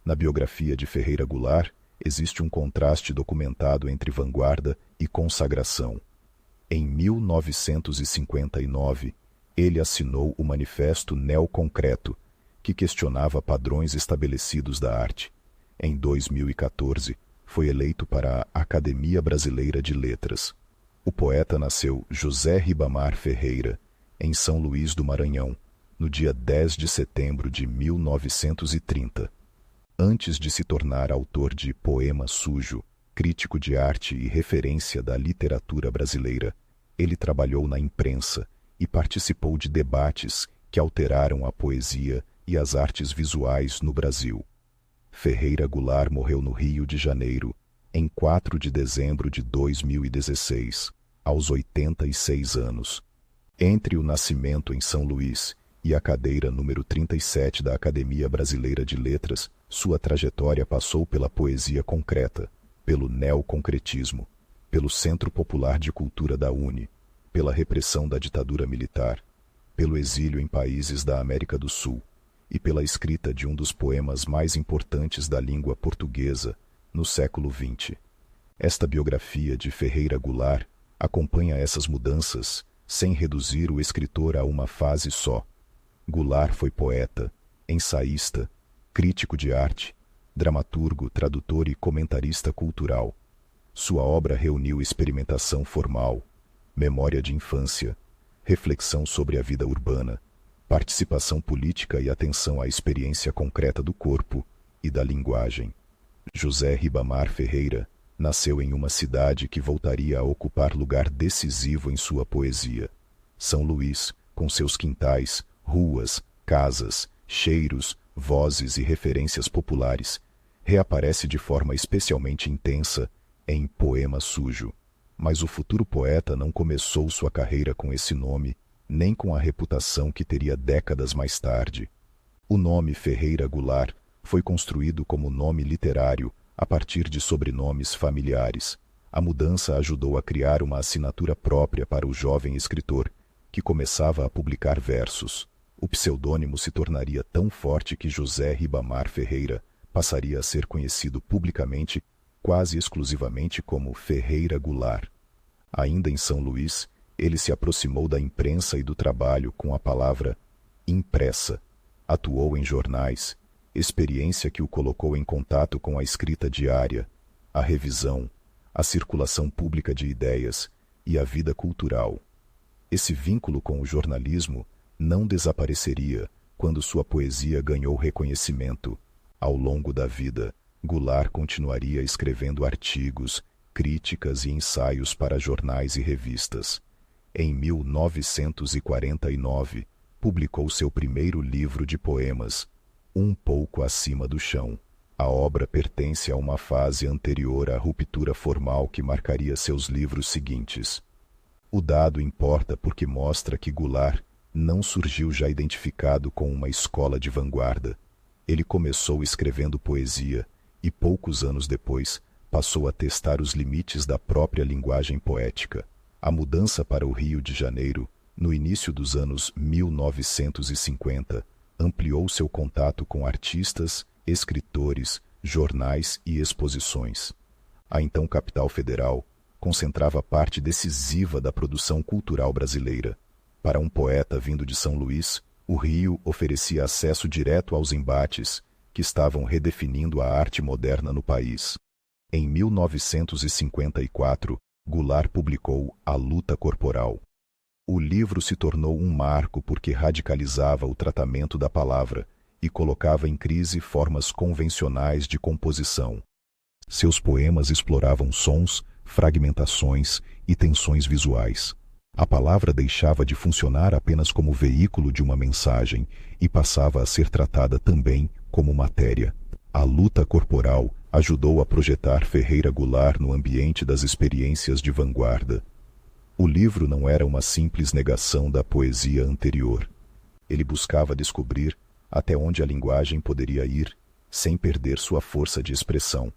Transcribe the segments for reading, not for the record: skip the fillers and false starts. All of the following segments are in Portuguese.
Na biografia de Ferreira Goulart, existe um contraste documentado entre vanguarda e consagração. Em 1959, ele assinou o Manifesto Neoconcreto, que questionava padrões estabelecidos da arte. Em 2014, foi eleito para a Academia Brasileira de Letras. O poeta nasceu José Ribamar Ferreira, em São Luís do Maranhão, no dia 10 de setembro de 1930. Antes de se tornar autor de Poema Sujo, crítico de arte e referência da literatura brasileira, ele trabalhou na imprensa e participou de debates que alteraram a poesia e as artes visuais no Brasil. Ferreira Goulart morreu no Rio de Janeiro, em 4 de dezembro de 2016, aos 86 anos. Entre o nascimento em São Luís e a cadeira número 37 da Academia Brasileira de Letras, sua trajetória passou pela poesia concreta, pelo neoconcretismo, pelo Centro Popular de Cultura da UNE, pela repressão da ditadura militar, pelo exílio em países da América do Sul e pela escrita de um dos poemas mais importantes da língua portuguesa no século XX. Esta biografia de Ferreira Goulart acompanha essas mudanças sem reduzir o escritor a uma fase só. Goulart foi poeta, ensaísta, crítico de arte, dramaturgo, tradutor e comentarista cultural. Sua obra reuniu experimentação formal, memória de infância, reflexão sobre a vida urbana, participação política e atenção à experiência concreta do corpo e da linguagem. José Ribamar Ferreira nasceu em uma cidade que voltaria a ocupar lugar decisivo em sua poesia. São Luís, com seus quintais, ruas, casas, cheiros, vozes e referências populares, reaparece de forma especialmente intensa em Poema Sujo. Mas o futuro poeta não começou sua carreira com esse nome, nem com a reputação que teria décadas mais tarde. O nome Ferreira Goulart foi construído como nome literário a partir de sobrenomes familiares. A mudança ajudou a criar uma assinatura própria para o jovem escritor, que começava a publicar versos. O pseudônimo se tornaria tão forte que José Ribamar Ferreira passaria a ser conhecido publicamente quase exclusivamente como Ferreira Goulart. Ainda em São Luís, ele se aproximou da imprensa e do trabalho com a palavra impressa. Atuou em jornais, experiência que o colocou em contato com a escrita diária, a revisão, a circulação pública de ideias e a vida cultural. Esse vínculo com o jornalismo não desapareceria quando sua poesia ganhou reconhecimento. Ao longo da vida, Goulart continuaria escrevendo artigos, críticas e ensaios para jornais e revistas. Em 1949, publicou seu primeiro livro de poemas, Um Pouco Acima do Chão. A obra pertence a uma fase anterior à ruptura formal que marcaria seus livros seguintes. O dado importa porque mostra que Goulart não surgiu já identificado com uma escola de vanguarda. Ele começou escrevendo poesia e, poucos anos depois, passou a testar os limites da própria linguagem poética. A mudança para o Rio de Janeiro, no início dos anos 1950, ampliou seu contato com artistas, escritores, jornais e exposições. A então capital federal concentrava parte decisiva da produção cultural brasileira. Para um poeta vindo de São Luís, o Rio oferecia acesso direto aos embates que estavam redefinindo a arte moderna no país. Em 1954, Goulart publicou A Luta Corporal. O livro se tornou um marco porque radicalizava o tratamento da palavra e colocava em crise formas convencionais de composição. Seus poemas exploravam sons, fragmentações e tensões visuais. A palavra deixava de funcionar apenas como veículo de uma mensagem e passava a ser tratada também como matéria. A luta corporal ajudou a projetar Ferreira Goulart no ambiente das experiências de vanguarda. O livro não era uma simples negação da poesia anterior. Ele buscava descobrir até onde a linguagem poderia ir, sem perder sua força de expressão.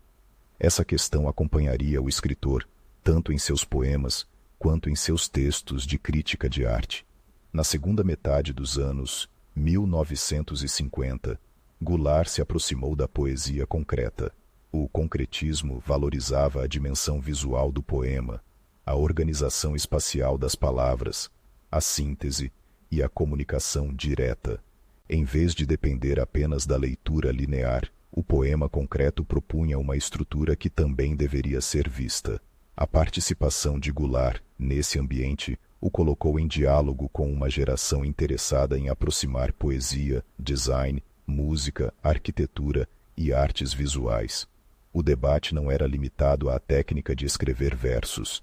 Essa questão acompanharia o escritor, tanto em seus poemas, quanto em seus textos de crítica de arte. Na segunda metade dos anos 1950, Goulart se aproximou da poesia concreta. O concretismo valorizava a dimensão visual do poema, a organização espacial das palavras, a síntese e a comunicação direta. Em vez de depender apenas da leitura linear, o poema concreto propunha uma estrutura que também deveria ser vista. A participação de Goulart nesse ambiente o colocou em diálogo com uma geração interessada em aproximar poesia, design, música, arquitetura e artes visuais. O debate não era limitado à técnica de escrever versos.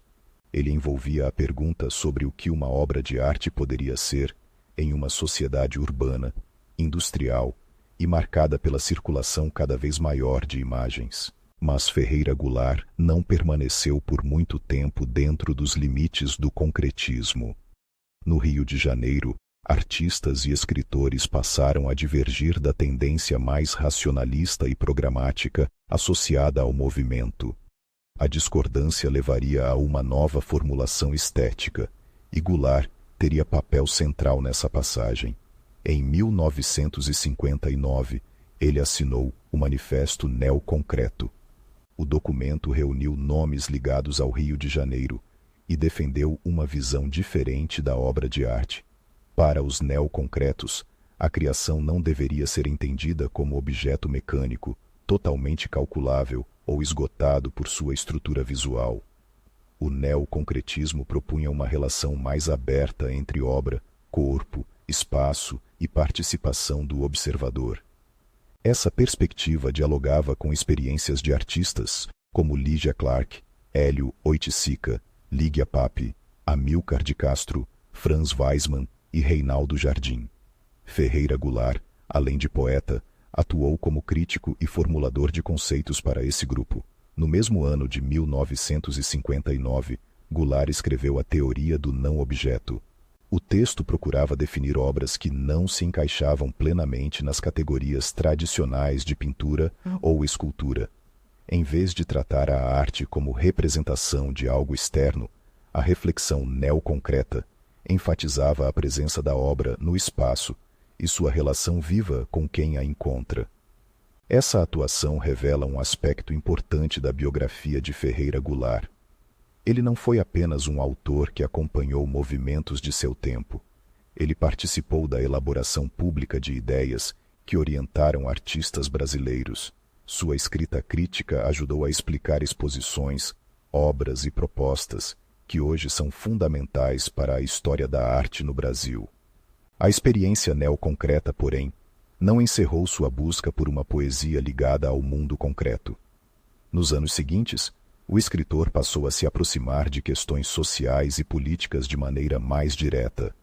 Ele envolvia a pergunta sobre o que uma obra de arte poderia ser em uma sociedade urbana, industrial e marcada pela circulação cada vez maior de imagens. Mas Ferreira Goulart não permaneceu por muito tempo dentro dos limites do concretismo. No Rio de Janeiro, artistas e escritores passaram a divergir da tendência mais racionalista e programática associada ao movimento. A discordância levaria a uma nova formulação estética, e Goulart teria papel central nessa passagem. Em 1959, ele assinou o Manifesto Neoconcreto. O documento reuniu nomes ligados ao Rio de Janeiro e defendeu uma visão diferente da obra de arte. Para os neoconcretos, a criação não deveria ser entendida como objeto mecânico, totalmente calculável ou esgotado por sua estrutura visual. O neoconcretismo propunha uma relação mais aberta entre obra, corpo, espaço e participação do observador. Essa perspectiva dialogava com experiências de artistas como Lygia Clark, Hélio Oiticica, Lígia Pape, Amílcar de Castro, Franz Weismann e Reinaldo Jardim. Ferreira Goulart, além de poeta, atuou como crítico e formulador de conceitos para esse grupo. No mesmo ano de 1959, Goulart escreveu a Teoria do Não-Objeto. O texto procurava definir obras que não se encaixavam plenamente nas categorias tradicionais de pintura ou escultura. Em vez de tratar a arte como representação de algo externo, a reflexão neoconcreta enfatizava a presença da obra no espaço e sua relação viva com quem a encontra. Essa atuação revela um aspecto importante da biografia de Ferreira Goulart. Ele não foi apenas um autor que acompanhou movimentos de seu tempo. Ele participou da elaboração pública de ideias que orientaram artistas brasileiros. Sua escrita crítica ajudou a explicar exposições, obras e propostas que hoje são fundamentais para a história da arte no Brasil. A experiência neoconcreta, porém, não encerrou sua busca por uma poesia ligada ao mundo concreto. Nos anos seguintes, o escritor passou a se aproximar de questões sociais e políticas de maneira mais direta.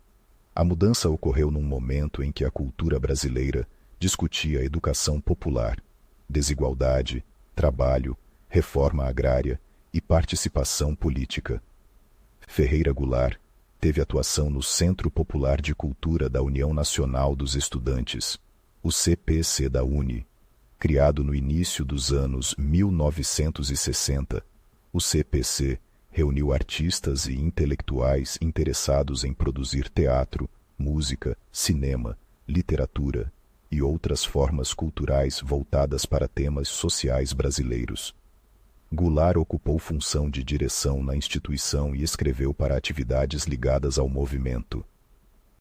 A mudança ocorreu num momento em que a cultura brasileira discutia educação popular, desigualdade, trabalho, reforma agrária e participação política. Ferreira Goulart teve atuação no Centro Popular de Cultura da União Nacional dos Estudantes, o CPC da UNE. Criado no início dos anos 1960, o CPC reuniu artistas e intelectuais interessados em produzir teatro, música, cinema, literatura e outras formas culturais voltadas para temas sociais brasileiros. Goulart ocupou função de direção na instituição e escreveu para atividades ligadas ao movimento.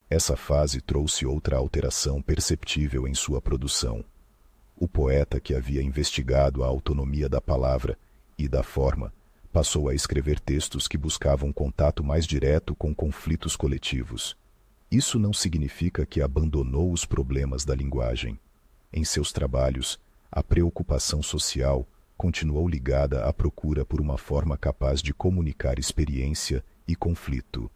Essa fase trouxe outra alteração perceptível em sua produção. O poeta que havia investigado a autonomia da palavra e da forma passou a escrever textos que buscavam contato mais direto com conflitos coletivos. Isso não significa que abandonou os problemas da linguagem. Em seus trabalhos, a preocupação social continuou ligada à procura por uma forma capaz de comunicar experiência e conflito.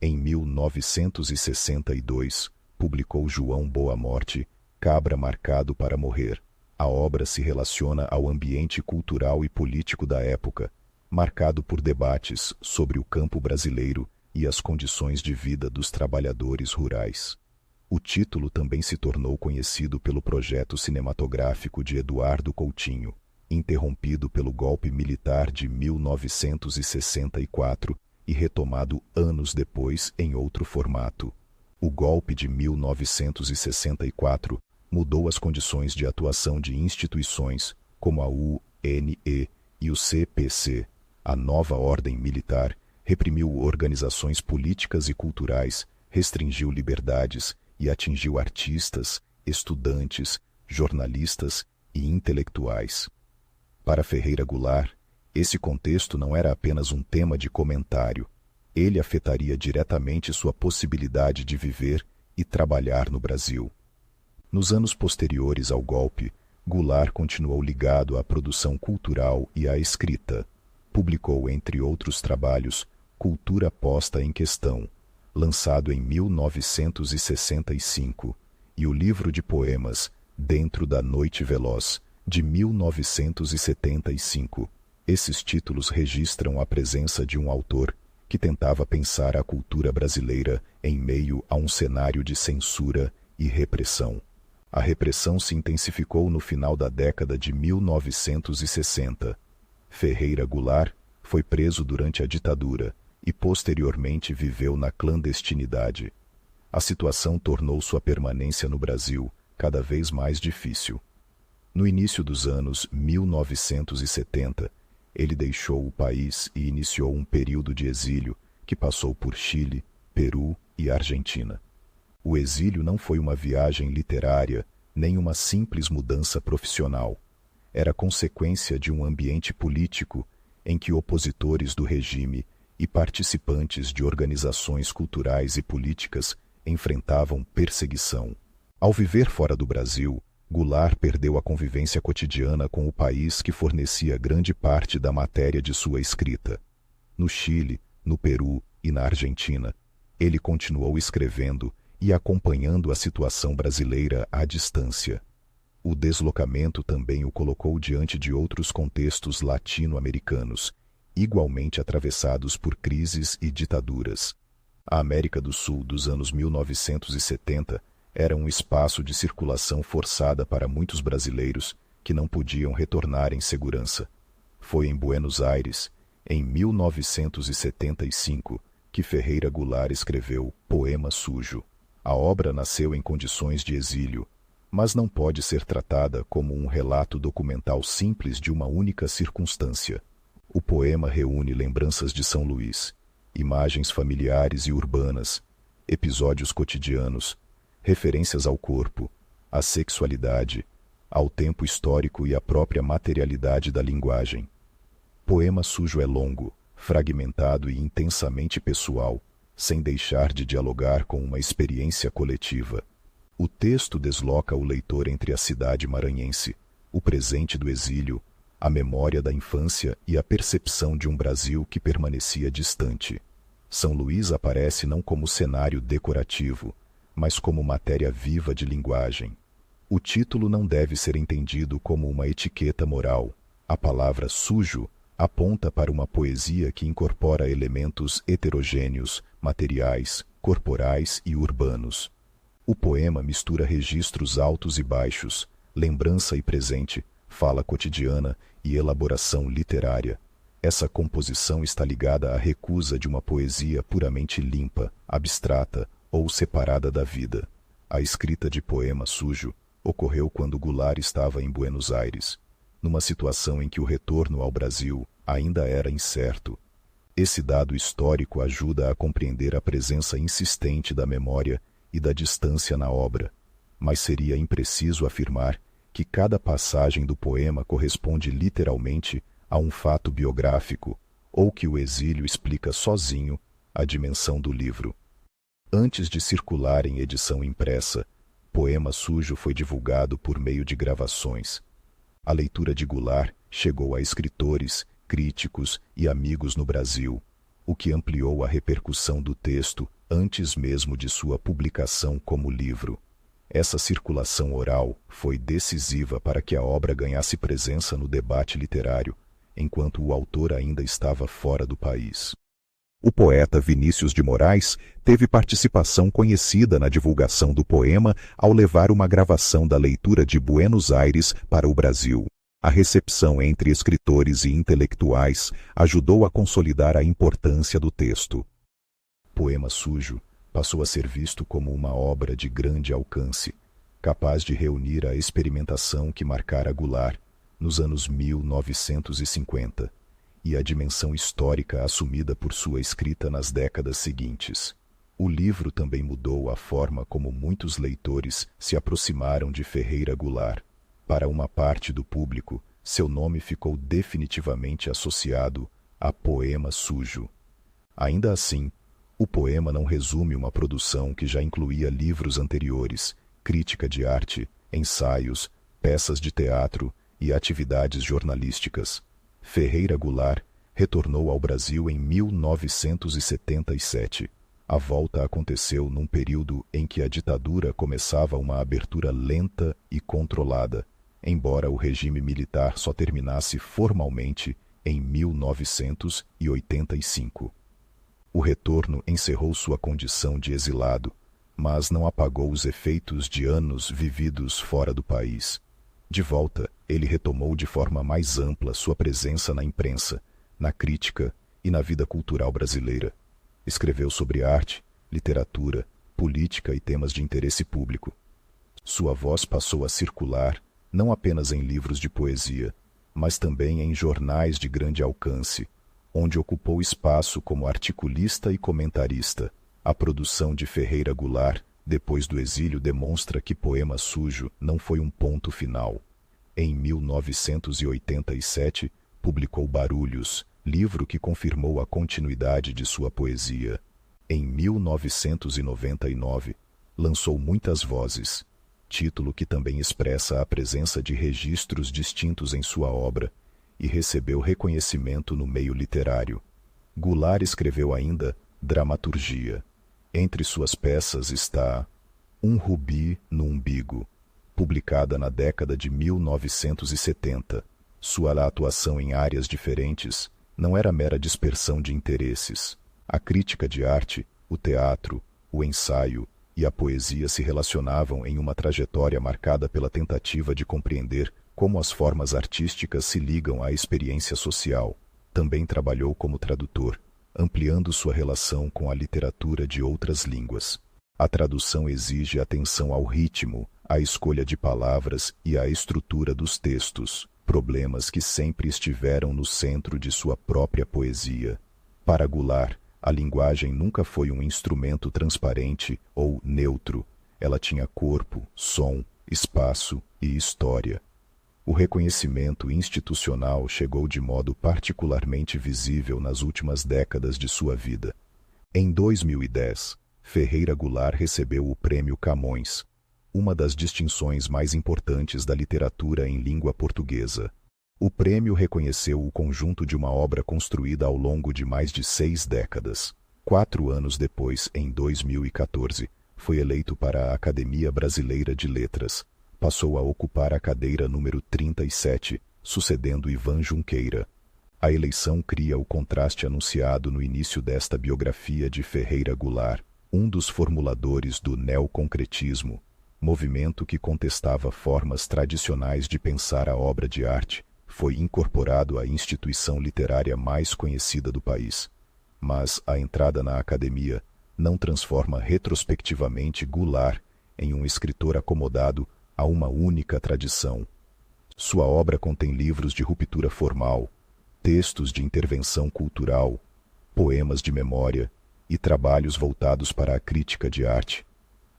Em 1962, publicou João Boa Morte, Cabra Marcado para Morrer. A obra se relaciona ao ambiente cultural e político da época, marcado por debates sobre o campo brasileiro e as condições de vida dos trabalhadores rurais. O título também se tornou conhecido pelo projeto cinematográfico de Eduardo Coutinho, interrompido pelo golpe militar de 1964 e retomado anos depois em outro formato. O golpe de 1964 mudou as condições de atuação de instituições como a UNE e o CPC. A nova ordem militar reprimiu organizações políticas e culturais, restringiu liberdades e atingiu artistas, estudantes, jornalistas e intelectuais. Para Ferreira Goulart, esse contexto não era apenas um tema de comentário. Ele afetaria diretamente sua possibilidade de viver e trabalhar no Brasil. Nos anos posteriores ao golpe, Goulart continuou ligado à produção cultural e à escrita. Publicou, entre outros trabalhos, Cultura Posta em Questão, lançado em 1965, e o livro de poemas Dentro da Noite Veloz, de 1975. Esses títulos registram a presença de um autor que tentava pensar a cultura brasileira em meio a um cenário de censura e repressão. A repressão se intensificou no final da década de 1960. Ferreira Goulart foi preso durante a ditadura e posteriormente viveu na clandestinidade. A situação tornou sua permanência no Brasil cada vez mais difícil. No início dos anos 1970, ele deixou o país e iniciou um período de exílio que passou por Chile, Peru e Argentina. O exílio não foi uma viagem literária, nem uma simples mudança profissional. Era consequência de um ambiente político em que opositores do regime e participantes de organizações culturais e políticas enfrentavam perseguição. Ao viver fora do Brasil, Goulart perdeu a convivência cotidiana com o país que fornecia grande parte da matéria de sua escrita. No Chile, no Peru e na Argentina, ele continuou escrevendo e acompanhando a situação brasileira à distância. O deslocamento também o colocou diante de outros contextos latino-americanos, igualmente atravessados por crises e ditaduras. A América do Sul dos anos 1970 era um espaço de circulação forçada para muitos brasileiros que não podiam retornar em segurança. Foi em Buenos Aires, em 1975, que Ferreira Goulart escreveu Poema Sujo. A obra nasceu em condições de exílio, mas não pode ser tratada como um relato documental simples de uma única circunstância. O poema reúne lembranças de São Luís, imagens familiares e urbanas, episódios cotidianos, referências ao corpo, à sexualidade, ao tempo histórico e à própria materialidade da linguagem. Poema Sujo é longo, fragmentado e intensamente pessoal, sem deixar de dialogar com uma experiência coletiva. O texto desloca o leitor entre a cidade maranhense, o presente do exílio, a memória da infância e a percepção de um Brasil que permanecia distante. São Luís aparece não como cenário decorativo, mas como matéria viva de linguagem. O título não deve ser entendido como uma etiqueta moral. A palavra sujo aponta para uma poesia que incorpora elementos heterogêneos, materiais, corporais e urbanos. O poema mistura registros altos e baixos, lembrança e presente, fala cotidiana e elaboração literária. Essa composição está ligada à recusa de uma poesia puramente limpa, abstrata ou separada da vida. A escrita de Poema Sujo ocorreu quando Goulart estava em Buenos Aires, numa situação em que o retorno ao Brasil ainda era incerto. Esse dado histórico ajuda a compreender a presença insistente da memória e da distância na obra, mas seria impreciso afirmar que cada passagem do poema corresponde literalmente a um fato biográfico, ou que o exílio explica sozinho a dimensão do livro. Antes de circular em edição impressa, Poema Sujo foi divulgado por meio de gravações. A leitura de Goulart chegou a escritores, críticos e amigos no Brasil, o que ampliou a repercussão do texto antes mesmo de sua publicação como livro. Essa circulação oral foi decisiva para que a obra ganhasse presença no debate literário, enquanto o autor ainda estava fora do país. O poeta Vinícius de Moraes teve participação conhecida na divulgação do poema ao levar uma gravação da leitura de Buenos Aires para o Brasil. A recepção entre escritores e intelectuais ajudou a consolidar a importância do texto. Poema Sujo passou a ser visto como uma obra de grande alcance. capaz de reunir a experimentação que marcara Goulart nos anos 1950 e a dimensão histórica assumida por sua escrita nas décadas seguintes. O livro também mudou a forma como muitos leitores se aproximaram de Ferreira Goulart. Para uma parte do público, seu nome ficou definitivamente associado a poema sujo. Ainda assim, o poema não resume uma produção que já incluía livros anteriores, crítica de arte, ensaios, peças de teatro e atividades jornalísticas. Ferreira Goulart retornou ao Brasil em 1977. A volta aconteceu num período em que a ditadura começava uma abertura lenta e controlada, embora o regime militar só terminasse formalmente em 1985. O retorno encerrou sua condição de exilado, mas não apagou os efeitos de anos vividos fora do país. De volta, ele retomou de forma mais ampla sua presença na imprensa, na crítica e na vida cultural brasileira. Escreveu sobre arte, literatura, política e temas de interesse público. Sua voz passou a circular não apenas em livros de poesia, mas também em jornais de grande alcance, onde ocupou espaço como articulista e comentarista. A produção de Ferreira Goulart, depois do exílio, demonstra que Poema Sujo não foi um ponto final. Em 1987, publicou Barulhos, livro que confirmou a continuidade de sua poesia. Em 1999, lançou Muitas Vozes, título que também expressa a presença de registros distintos em sua obra, e recebeu reconhecimento no meio literário. Goulart escreveu ainda dramaturgia. Entre suas peças está Um Rubi no Umbigo, publicada na década de 1970. Sua atuação em áreas diferentes não era mera dispersão de interesses. A crítica de arte, o teatro, o ensaio e a poesia se relacionavam em uma trajetória marcada pela tentativa de compreender como as formas artísticas se ligam à experiência social. Também trabalhou como tradutor, ampliando sua relação com a literatura de outras línguas. A tradução exige atenção ao ritmo, à escolha de palavras e à estrutura dos textos, problemas que sempre estiveram no centro de sua própria poesia. Para Goulart, a linguagem nunca foi um instrumento transparente ou neutro. Ela tinha corpo, som, espaço e história. O reconhecimento institucional chegou de modo particularmente visível nas últimas décadas de sua vida. Em 2010, Ferreira Goulart recebeu o Prêmio Camões, uma das distinções mais importantes da literatura em língua portuguesa. O prêmio reconheceu o conjunto de uma obra construída ao longo de mais de 6 décadas. 4 anos depois, em 2014, foi eleito para a Academia Brasileira de Letras. Passou a ocupar a cadeira número 37, sucedendo Ivan Junqueira. A eleição cria o contraste anunciado no início desta biografia de Ferreira Goulart, um dos formuladores do neoconcretismo, movimento que contestava formas tradicionais de pensar a obra de arte. Foi incorporado à instituição literária mais conhecida do país. Mas a entrada na academia não transforma retrospectivamente Goulart em um escritor acomodado a uma única tradição. Sua obra contém livros de ruptura formal, textos de intervenção cultural, poemas de memória e trabalhos voltados para a crítica de arte.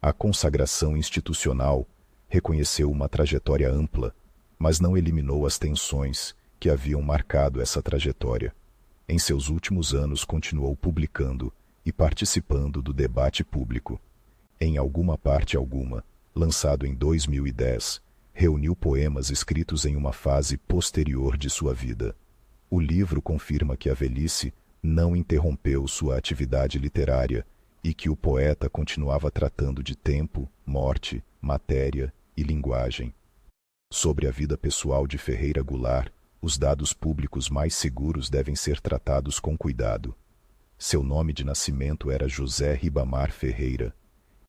A consagração institucional reconheceu uma trajetória ampla, mas não eliminou as tensões que haviam marcado essa trajetória. Em seus últimos anos continuou publicando e participando do debate público. Em Alguma Parte Alguma, lançado em 2010, reuniu poemas escritos em uma fase posterior de sua vida. O livro confirma que a velhice não interrompeu sua atividade literária e que o poeta continuava tratando de tempo, morte, matéria e linguagem. Sobre a vida pessoal de Ferreira Goulart, os dados públicos mais seguros devem ser tratados com cuidado. Seu nome de nascimento era José Ribamar Ferreira.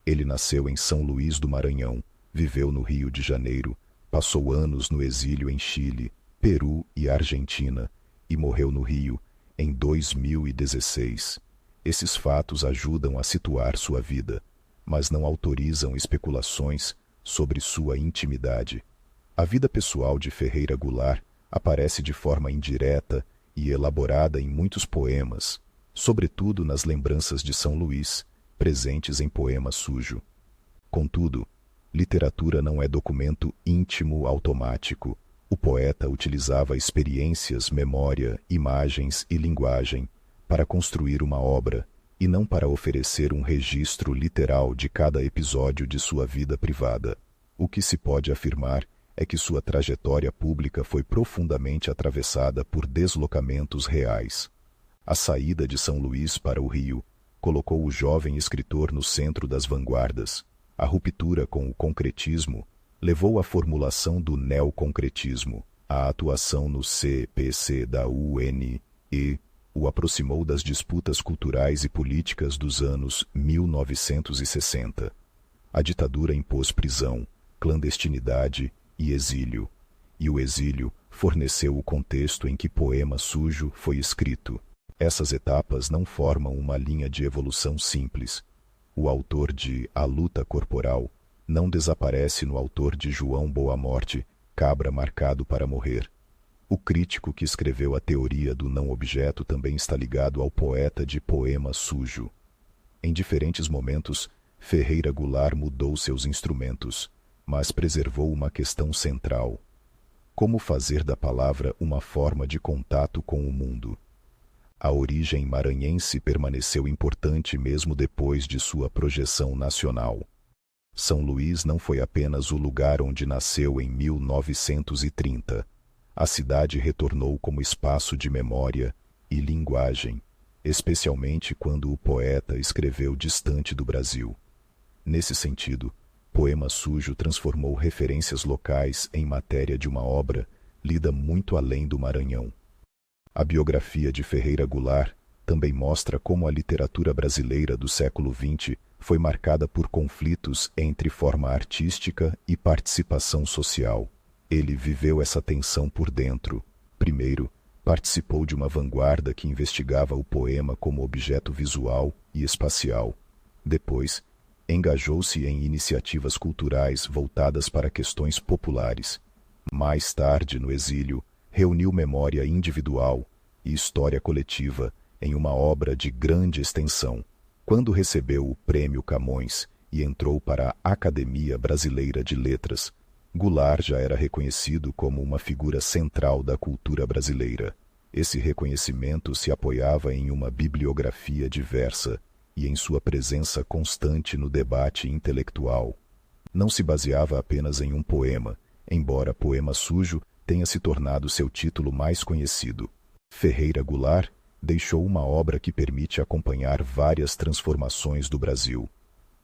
Ele nasceu em São Luís do Maranhão, viveu no Rio de Janeiro, passou anos no exílio em Chile, Peru e Argentina, e morreu no Rio em 2016. Esses fatos ajudam a situar sua vida, mas não autorizam especulações sobre sua intimidade. A vida pessoal de Ferreira Goulart aparece de forma indireta e elaborada em muitos poemas, sobretudo nas lembranças de São Luís, presentes em Poema Sujo. Contudo, literatura não é documento íntimo automático. O poeta utilizava experiências, memória, imagens e linguagem para construir uma obra, e não para oferecer um registro literal de cada episódio de sua vida privada. O que se pode afirmar é que sua trajetória pública foi profundamente atravessada por deslocamentos reais. A saída de São Luís para o Rio colocou o jovem escritor no centro das vanguardas. A ruptura com o concretismo levou à formulação do neoconcretismo. A atuação no CPC da UNE o aproximou das disputas culturais e políticas dos anos 1960. A ditadura impôs prisão, clandestinidade e exílio, e o exílio forneceu o contexto em que Poema Sujo foi escrito. Essas etapas não formam uma linha de evolução simples. O autor de A Luta Corporal não desaparece no autor de João Boa Morte, Cabra Marcado para Morrer. O crítico que escreveu a teoria do não-objeto também está ligado ao poeta de Poema Sujo. Em diferentes momentos, Ferreira Goulart mudou seus instrumentos, mas preservou uma questão central: como fazer da palavra uma forma de contato com o mundo? A origem maranhense permaneceu importante mesmo depois de sua projeção nacional. São Luís não foi apenas o lugar onde nasceu em 1930. A cidade retornou como espaço de memória e linguagem, especialmente quando o poeta escreveu distante do Brasil. Nesse sentido, Poema Sujo transformou referências locais em matéria de uma obra lida muito além do Maranhão. A biografia de Ferreira Goulart também mostra como a literatura brasileira do século XX foi marcada por conflitos entre forma artística e participação social. Ele viveu essa tensão por dentro. Primeiro, participou de uma vanguarda que investigava o poema como objeto visual e espacial. Depois, engajou-se em iniciativas culturais voltadas para questões populares. Mais tarde, no exílio, reuniu memória individual e história coletiva em uma obra de grande extensão. Quando recebeu o Prêmio Camões e entrou para a Academia Brasileira de Letras, Goulart já era reconhecido como uma figura central da cultura brasileira. Esse reconhecimento se apoiava em uma bibliografia diversa e em sua presença constante no debate intelectual. Não se baseava apenas em um poema, embora Poema Sujo tenha se tornado seu título mais conhecido. Ferreira Goulart deixou uma obra que permite acompanhar várias transformações do Brasil.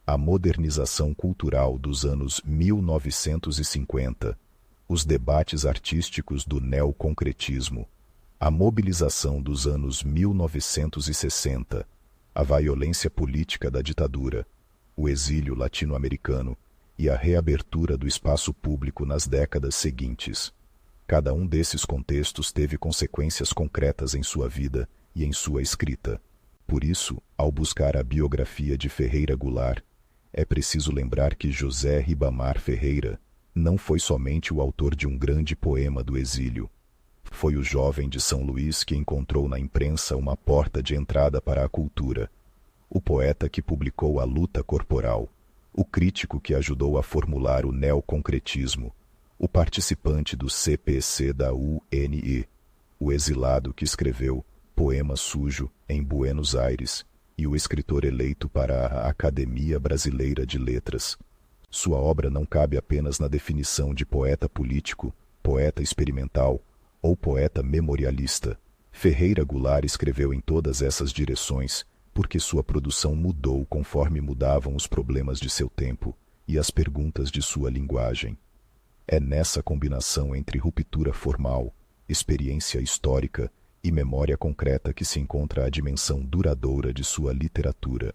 A modernização cultural dos anos 1950, os debates artísticos do neoconcretismo, a mobilização dos anos 1960, a violência política da ditadura, o exílio latino-americano e a reabertura do espaço público nas décadas seguintes. Cada um desses contextos teve consequências concretas em sua vida e em sua escrita. Por isso, ao buscar a biografia de Ferreira Goulart, é preciso lembrar que José Ribamar Ferreira não foi somente o autor de um grande poema do exílio. Foi o jovem de São Luís que encontrou na imprensa uma porta de entrada para a cultura. O poeta que publicou A Luta Corporal. O crítico que ajudou a formular o neoconcretismo. O participante do CPC da UNE. O exilado que escreveu Poema Sujo em Buenos Aires e o escritor eleito para a Academia Brasileira de Letras. Sua obra não cabe apenas na definição de poeta político, poeta experimental ou poeta memorialista. Ferreira Goulart escreveu em todas essas direções porque sua produção mudou conforme mudavam os problemas de seu tempo e as perguntas de sua linguagem. É nessa combinação entre ruptura formal, experiência histórica e memória concreta que se encontra a dimensão duradoura de sua literatura.